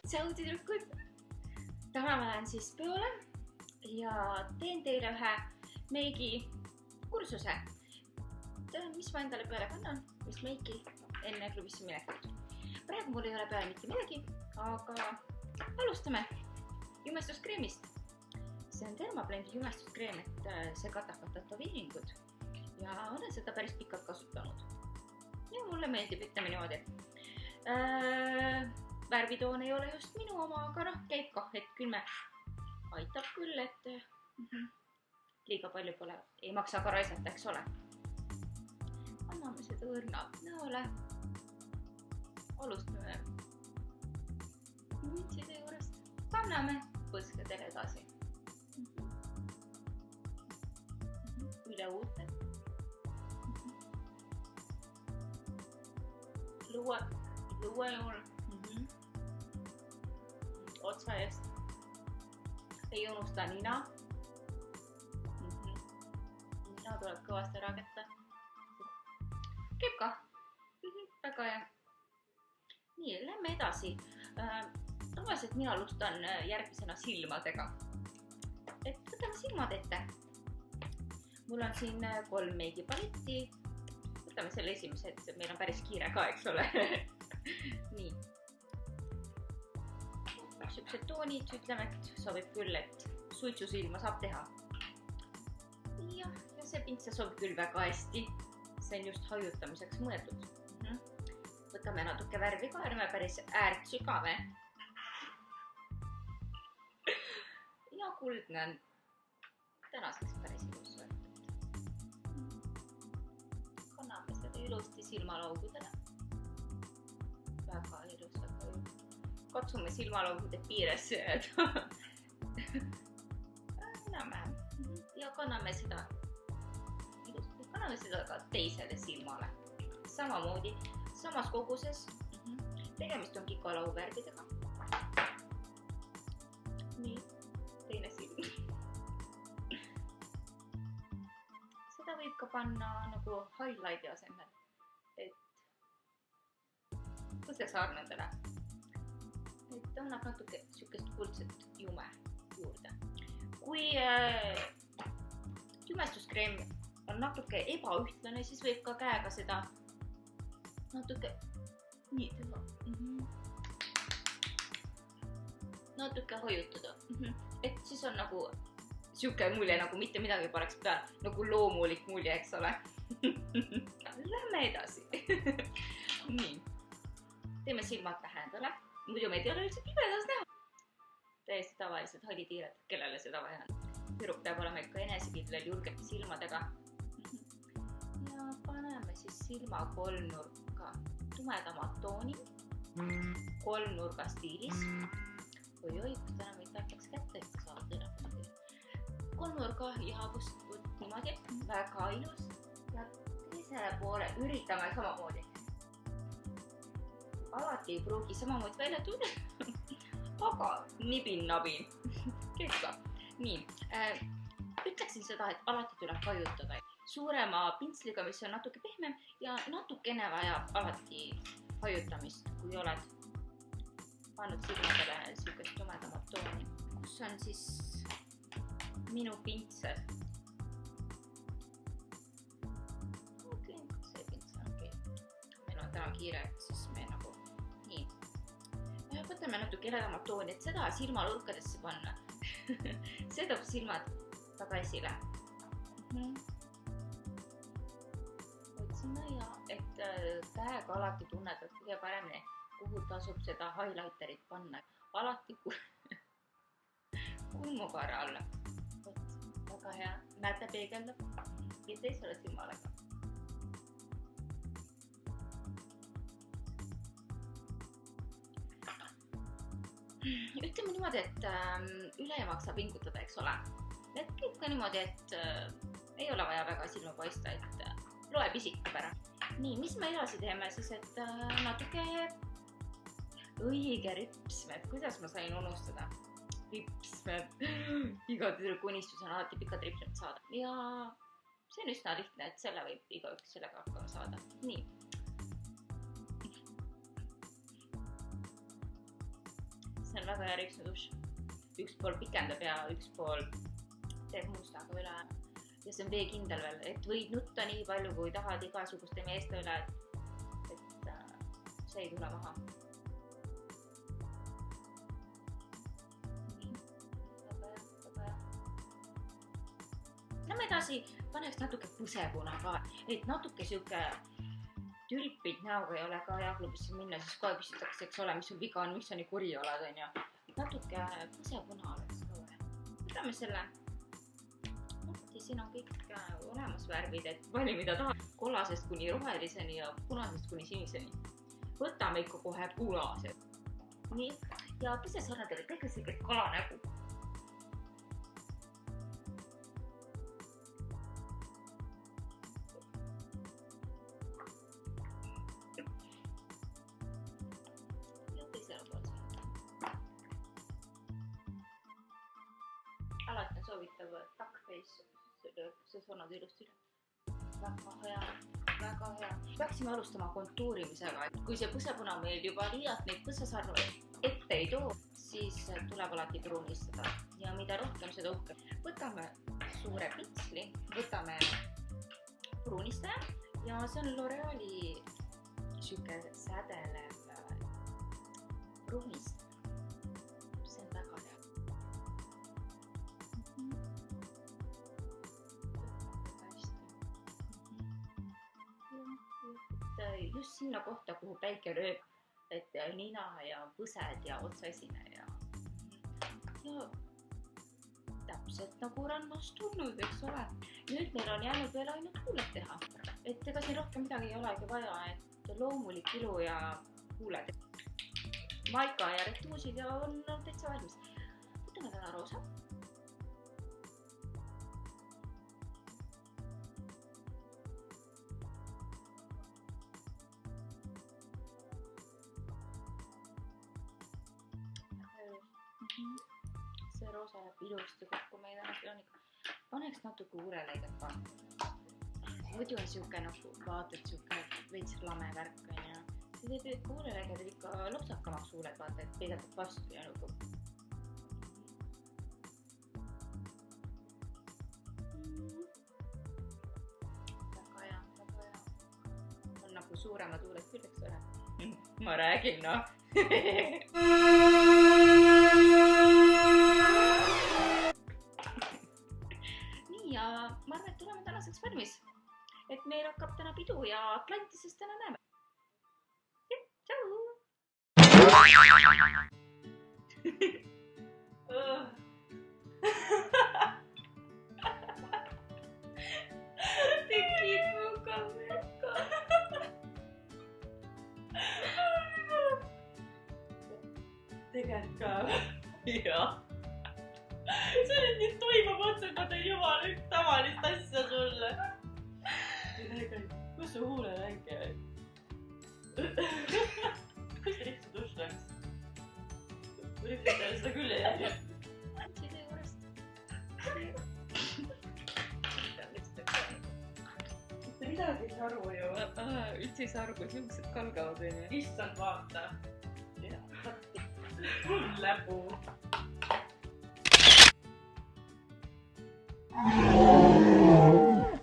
Tšau tüdrukud! Täna ma lähen siis peole ja teen teile ühe meigi kursuse. Mis ma endale peale kannan, mis meiki enne klubisse minekut. Praegu mul ei ole peale mitte midagi, aga alustame jumestuskreemist. See on Dermablendi jumestuskreem, et see katab tätoveeringud ja olen seda päris pikalt kasutanud. Ja mulle meeldib, ütleme niimoodi. Värvitoon ei ole just minu oma, aga käib kah, et küll me aitab küll, et liiga palju pole, ei maksa ka raisata, eks ole. Anname seda õrna nõole. Alustame muntside juurest. Kanname põskedele edasi. Üle uute. Luue juurde. Otsa eest. Ei unusta nina. Nina tuleb kõvasti ära kätta. Käib ka. Väga hea. Nii, lähme edasi. Tavaliselt mina alustan järgmisena silmadega. Et võtame silmad ette. Mul on siin 3 meigipaletti. Võtame selle esimese, et meil on päris kiire ka, eks ole. Nii. Sükesed toonid, ütleme, et sobib küll, et suitsusilma saab teha. Ja see pintse sobib küll väga hästi. See on just hajutamiseks mõeldud. Võtame natuke värvi ka, ärme päris äärt sügave. Ja kuldne on tänaseks päris ilus võetud. Kanname seda ilusti silmalaugudele. Väga ilus, väga ilus. Katsume silmalaugude piires sööda. Ja kanname seda ka teisele silmale. Samamoodi, samas koguses. Tegemist on kikalauvärvidega. Nii, teine silm. Seda võib ka panna nagu highlighti asemel. Et see sarnadele. Et annab natuke sükest kuldset jume juurde. Kui jumestuskreem on natuke ebaühtlane, siis võib ka käega seda natuke nii teha. Natuke hoiutada. Et siis on nagu süke mulje, nagu mitte midagi poleks peal, nagu loomulik mulje, eks ole. Lähme edasi. Nii. Teeme silmad tähendale. Muidu meid ei ole üldse pimedas näha. Täiesti tavalised hallitiired, kellele seda vaja on. Tüdruk peab olema ikka enesekindlel julgete silmadega. Ja paneme siis silma kolmnurka. Tumedamad tooni. Kolmnurga stiilis. Oi, kus täna meid tahtaks kätte ikka saada. Kolmnurga lihavust niimoodi. Väga ilus. Ja teisele poole üritame samamoodi. Alati ei pruugi samamoodi välja tulla, aga nibin-nabin. Kekka. Nii, ütleksin seda, et alati tuleb hajutada. Suurema pintsliga, mis on natuke pehmem ja natukene vajab alati hajutamist, kui oled pannud silmadele sükest tumedamat tooni. Kus on siis minu pintsel? Okei, see pintsel on okei. Meil on täna kiire, siis me nagu nii. Võtame natuke heledamat tooni, et seda silmalurkadesse panna. See toob silmad väga esile. Otsime ja et käega alati tunnetad kõige paremini, kuhu tasub seda highlighterit panna. Alati kulmukaare alla. Väga hea. Näete peegeldab ja teisele silmale ka. Ütleme niimoodi, et üle ei maksa pingutada, eks ole. Et kõik ka niimoodi, et ei ole vaja väga silma paista, et loe pisik ära. Nii, mis me edasi teeme siis, et natuke õige ripsmed. Kuidas ma sain unustada? Ripsmed. Iga tüdruku unistus on alati pikad ripsmed saada. Ja see on üsna lihtne, et selle võib igaüks sellega hakkama saada. Nii. väga hea ripsmedušš. Üks pool pikendab ja üks pool teeb mustaga üle. Ja see on veekindel veel, et võid nutta nii palju, kui tahad igasuguste meeste üle, et see ei tule maha. Lähme edasi, paneks natuke põsepuna ka, et natuke siuke tülpid näoga ei ole ka jahlubisse minna, siis kohe küsitakse, eks ole, mis sul viga on, miks sa nii kuri oled, on ju. Natuke põsepuna oleks ka või. Võtame selle. Ja siin on kõik olemas värvid, et vali mida tahad. Kollasest kuni roheliseni ja punasest kuni siniseni. Võtame ikka kohe punased. Nii, ja pisesarnadele tehke selgelt kalanägu. Alati on soovitav duck face, see sõnad ilusti üle. Väga hea, väga hea. Peaksime alustama kontuurimisega. Kui see põsepuna meil juba liialt neid põsesarnu ette ei too, siis tuleb alati pruunistada. Ja mida rohkem, seda uhkem. Võtame suure pitsli, võtame pruunistaja ja see on L'Oreali siuke sädelev pruunistaja. See on väga hea. Just sinna kohta, kuhu päike lööb, et nina ja põsed ja otsaesine ja täpselt nagu rannast tulnud, eks ole. Nüüd meil on jäänud veel ainult huuled teha, et ega siin rohkem midagi ei olegi vaja, et loomulik ilu ja huuled. Maika ja retuusid ja on täitsa valmis. Võtame täna roosa. See roosa läheb ilusti kokku meie tänast joonika. Paneks natuke huuleleidet ka. Muidu on siuke nagu vaatad siuke veits lame värk on ja see teeb huuleleidet ikka lopsakamaks huuled vaata, et peegeldab vastu ja nagu. Väga hea, väga hea. On nagu suuremad huuled küll, eks ole. Ma räägin, noh. Ja ma arvan, et tuleme tänaseks valmis, et meil hakkab täna pidu ja Atlantisest täna näeme. Tšau! Tegid muga märka. Teged ka? Jah. See nüüd nii toimub otsa, ma tõin jumala üks tavalist asja sulle. Kus su huulelänge oli? Kus ripsmedušš läks? Ripsmedušš seda küll ei jäänud. Side juurest. Midagi ei saa aru ju. Üldse ei saa aru, kui siuksed kalgavad. Issand vaata. Mul läbu.